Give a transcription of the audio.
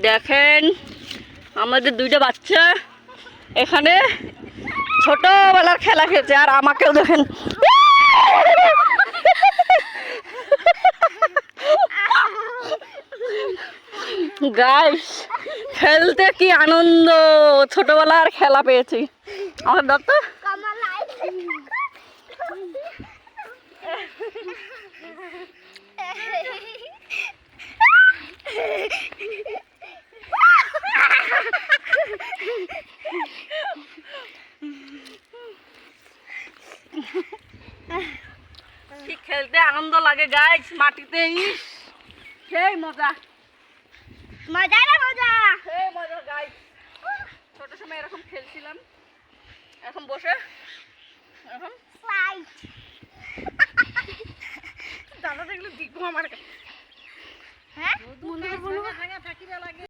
দেখেন আমাদের দুইটা বাচ্চা এখানে ছোটবেলার খেলা খেলছে, আর আমাকেও দেখেন গাইস, খেলতে কি আনন্দ, ছোটবেলার খেলা পেয়েছি। আমার দত্ত কি খেলতে আনন্দ লাগে গাইস, মাটিতে সেই মজা মজা না মজা। সেই মজা গাইস। ছোট সময় এরকম খেলছিলাম, এখন বসে এখন স্লাইড। দাদা দেখলে দিকবো আমার। হ্যাঁ মনে করবো